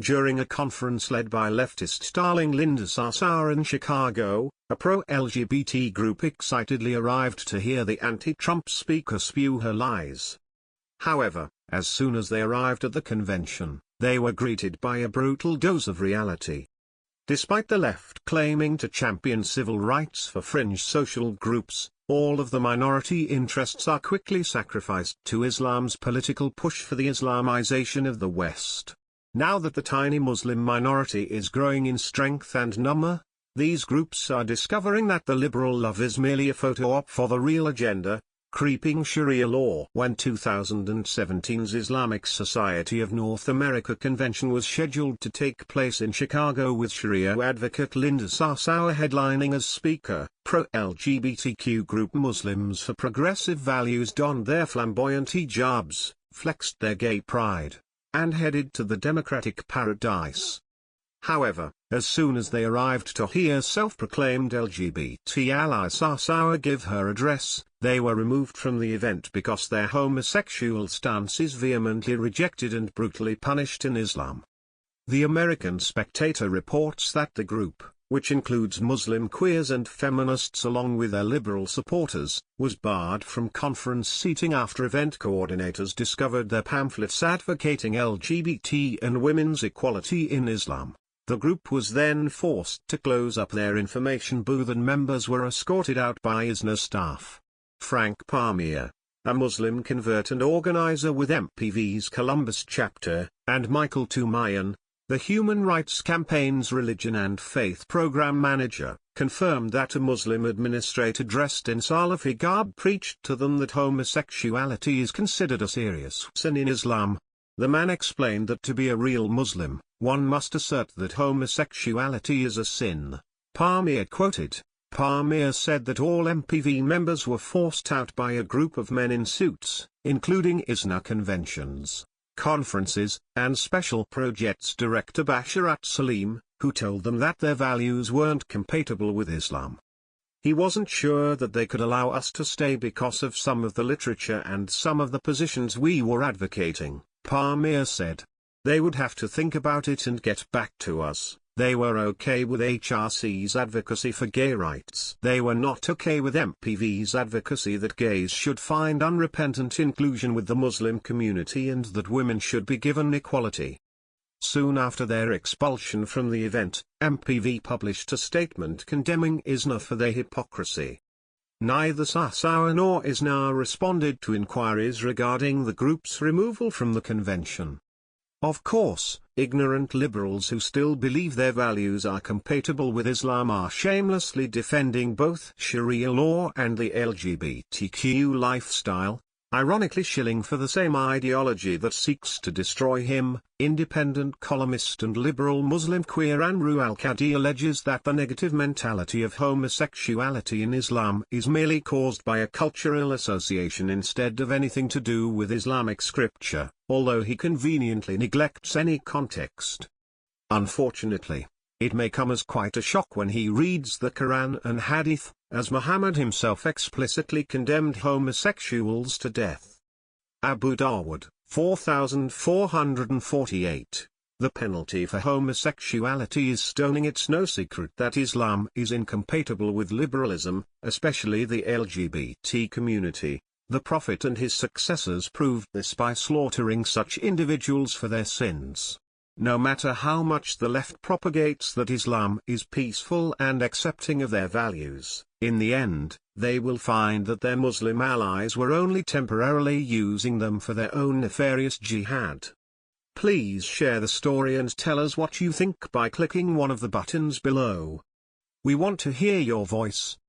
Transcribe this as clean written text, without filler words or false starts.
During a conference led by leftist darling Linda Sarsour in Chicago, a pro-LGBT group excitedly arrived to hear the anti-Trump speaker spew her lies. However, as soon as they arrived at the convention, they were greeted by a brutal dose of reality. Despite the left claiming to champion civil rights for fringe social groups, all of the minority interests are quickly sacrificed to Islam's political push for the Islamization of the West. Now that the tiny Muslim minority is growing in strength and number, these groups are discovering that the liberal love is merely a photo-op for the real agenda, creeping Sharia law. When 2017's Islamic Society of North America convention was scheduled to take place in Chicago with Sharia advocate Linda Sarsour headlining as speaker, pro-LGBTQ group Muslims for Progressive Values donned their flamboyant hijabs, flexed their gay pride, and headed to the Democratic paradise. However, as soon as they arrived to hear self-proclaimed LGBT ally Sarsour give her address, they were removed from the event because their homosexual stance is vehemently rejected and brutally punished in Islam. The American Spectator reports that the group, which includes Muslim queers and feminists along with their liberal supporters, was barred from conference seating after event coordinators discovered their pamphlets advocating LGBT and women's equality in Islam. The group was then forced to close up their information booth and members were escorted out by ISNA staff. Frank Palmier, a Muslim convert and organizer with MPV's Columbus chapter, and Michael Tumayan, the Human Rights Campaign's Religion and Faith Program Manager, confirmed that a Muslim administrator dressed in Salafi garb preached to them that homosexuality is considered a serious sin in Islam. The man explained that to be a real Muslim, one must assert that homosexuality is a sin. Palmier quoted, Palmier said that all MPV members were forced out by a group of men in suits, including ISNA conventions, conferences, and special projects director Basharat Salim, who told them that their values weren't compatible with Islam. He wasn't sure that they could allow us to stay because of some of the literature and some of the positions we were advocating, Palmier said. They would have to think about it and get back to us. They were okay with HRC's advocacy for gay rights. They were not okay with MPV's advocacy that gays should find unrepentant inclusion with the Muslim community and that women should be given equality. Soon after their expulsion from the event, MPV published a statement condemning ISNA for their hypocrisy. Neither Sarsour nor ISNA responded to inquiries regarding the group's removal from the convention. Of course, ignorant liberals who still believe their values are compatible with Islam are shamelessly defending both Sharia law and the LGBTQ lifestyle, ironically shilling for the same ideology that seeks to destroy him. Independent columnist and liberal Muslim queer Anru al-Qadi alleges that the negative mentality of homosexuality in Islam is merely caused by a cultural association instead of anything to do with Islamic scripture, although he conveniently neglects any context. Unfortunately, it may come as quite a shock when he reads the Quran and Hadith, as Muhammad himself explicitly condemned homosexuals to death. Abu Dawud, 4448. The penalty for homosexuality is stoning. It's no secret that Islam is incompatible with liberalism, especially the LGBT community. The Prophet and his successors proved this by slaughtering such individuals for their sins. No matter how much the left propagates that Islam is peaceful and accepting of their values, in the end, they will find that their Muslim allies were only temporarily using them for their own nefarious jihad. Please share the story and tell us what you think by clicking one of the buttons below. We want to hear your voice.